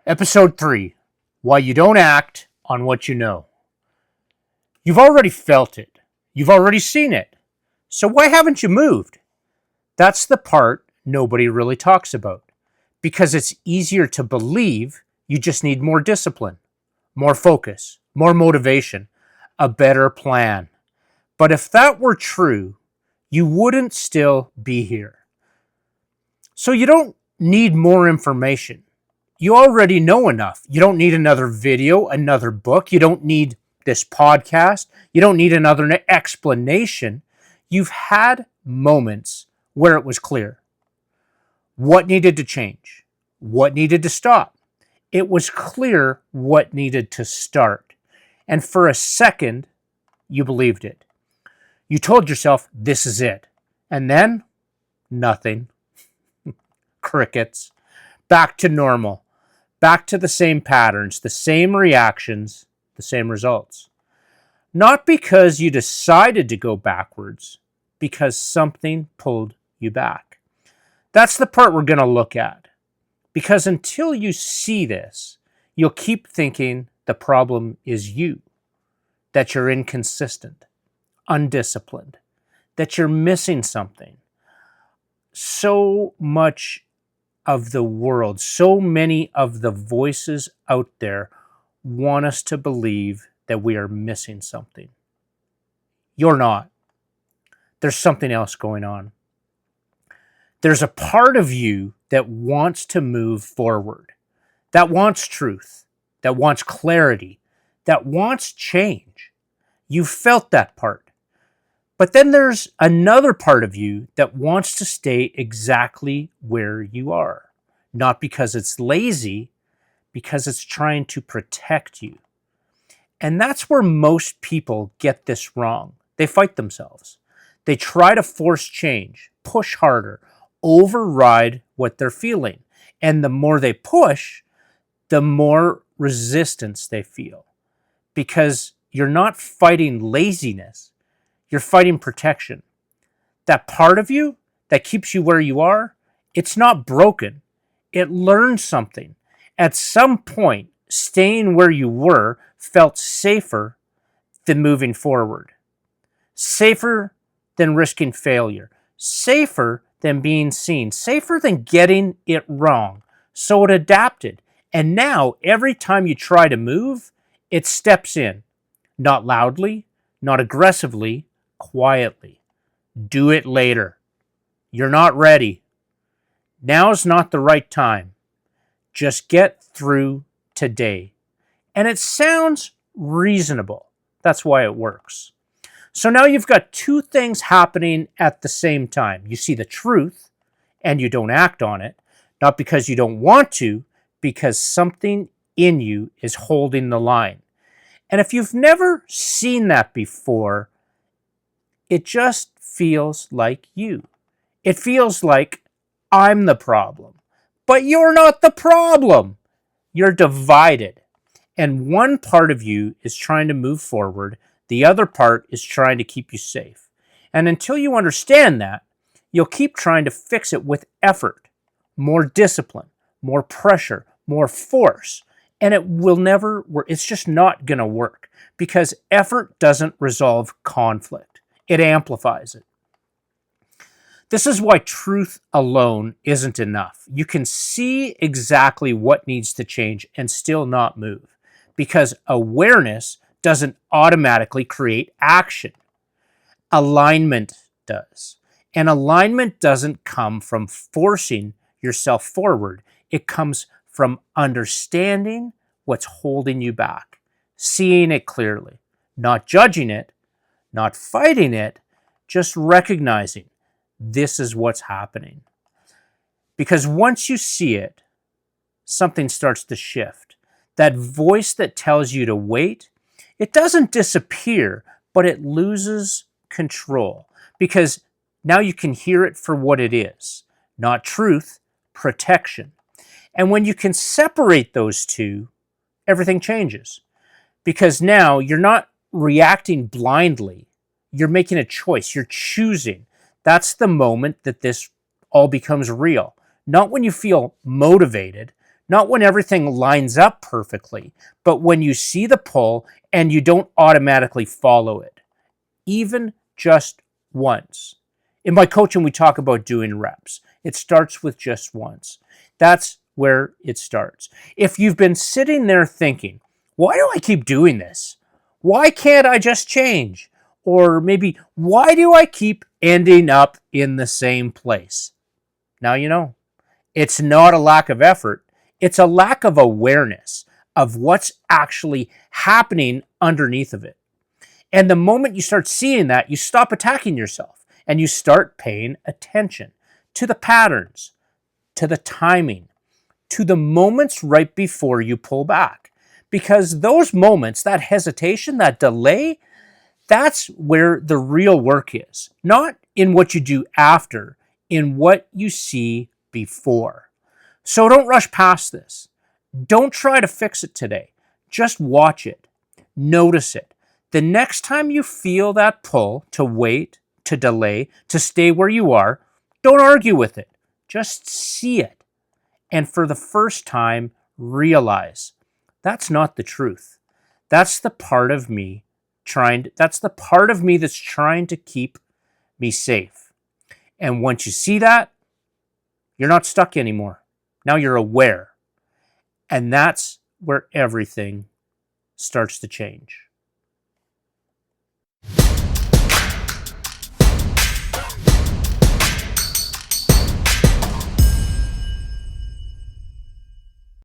Episode 3, Why You Don't Act on What You Know. You've already felt it. You've already seen it. So why haven't you moved? That's the part nobody really talks about. Because it's easier to believe you just need more discipline, more focus, more motivation, a better plan. But if that were true, you wouldn't still be here. So you don't need more information. You already know enough. You don't need another video, another book. You don't need this podcast. You don't need another explanation. You've had moments where it was clear what needed to change, what needed to stop. It was clear what needed to start. And for a second, you believed it. You told yourself, this is it. And then, nothing. Crickets. Back to normal. Back to the same patterns, the same reactions, the same results. Not because you decided to go backwards, because something pulled you back. That's the part we're going to look at. Because until you see this, you'll keep thinking the problem is you, that you're inconsistent, undisciplined, that you're missing something. So much of the world, so many of the voices out there want us to believe that we are missing something. You're not. There's something else going on. There's a part of you that wants to move forward, that wants truth, that wants clarity, that wants change. You felt that part. But then there's another part of you that wants to stay exactly where you are. Not because it's lazy, because it's trying to protect you. And that's where most people get this wrong. They fight themselves. They try to force change, push harder, override what they're feeling. And the more they push, the more resistance they feel. Because you're not fighting laziness. You're fighting protection. That part of you that keeps you where you are, it's not broken. It learned something. At some point, staying where you were felt safer than moving forward. Safer than risking failure. Safer than being seen. Safer than getting it wrong. So it adapted. And now, every time you try to move, it steps in. Not loudly, not aggressively, quietly. Do it later. You're not ready. Now's not the right time. Just get through today. And it sounds reasonable. That's why it works. So now you've got two things happening at the same time. You see the truth and you don't act on it. Not because you don't want to, because something in you is holding the line. And if you've never seen that before, it just feels like you. It feels like I'm the problem. But you're not the problem. You're divided. And one part of you is trying to move forward. The other part is trying to keep you safe. And until you understand that, you'll keep trying to fix it with effort, more discipline, more pressure, more force. And it will never work. It's just not going to work because effort doesn't resolve conflict. It amplifies it. This is why truth alone isn't enough. You can see exactly what needs to change and still not move because awareness doesn't automatically create action. Alignment does. And alignment doesn't come from forcing yourself forward. It comes from understanding what's holding you back, seeing it clearly, not judging it, not fighting it, just recognizing this is what's happening. Because once you see it, something starts to shift. That voice that tells you to wait, it doesn't disappear, but it loses control. Because now you can hear it for what it is. Not truth, protection. And when you can separate those two, everything changes. Because now you're not reacting blindly. You're making a choice. You're choosing. That's the moment that this all becomes real. Not when you feel motivated, Not when everything lines up perfectly, but when you see the pull and you don't automatically follow it, even just once. In my coaching, we talk about doing reps. It starts with just once. That's where it starts. If you've been sitting there thinking, why do I keep doing this? Why can't I just change? Or maybe, why do I keep ending up in the same place? Now you know. It's not a lack of effort. It's a lack of awareness of what's actually happening underneath of it. And the moment you start seeing that, you stop attacking yourself and you start paying attention to the patterns, to the timing, to the moments right before you pull back. Because those moments, that hesitation, that delay, that's where the real work is. Not in what you do after, in what you see before. So don't rush past this. Don't try to fix it today. Just watch it. Notice it. The next time you feel that pull to wait, to delay, to stay where you are, don't argue with it. Just see it. And for the first time, realize that's not the truth. That's the part of me that's trying to keep me safe. And once you see that, you're not stuck anymore. Now you're aware. And that's where everything starts to change.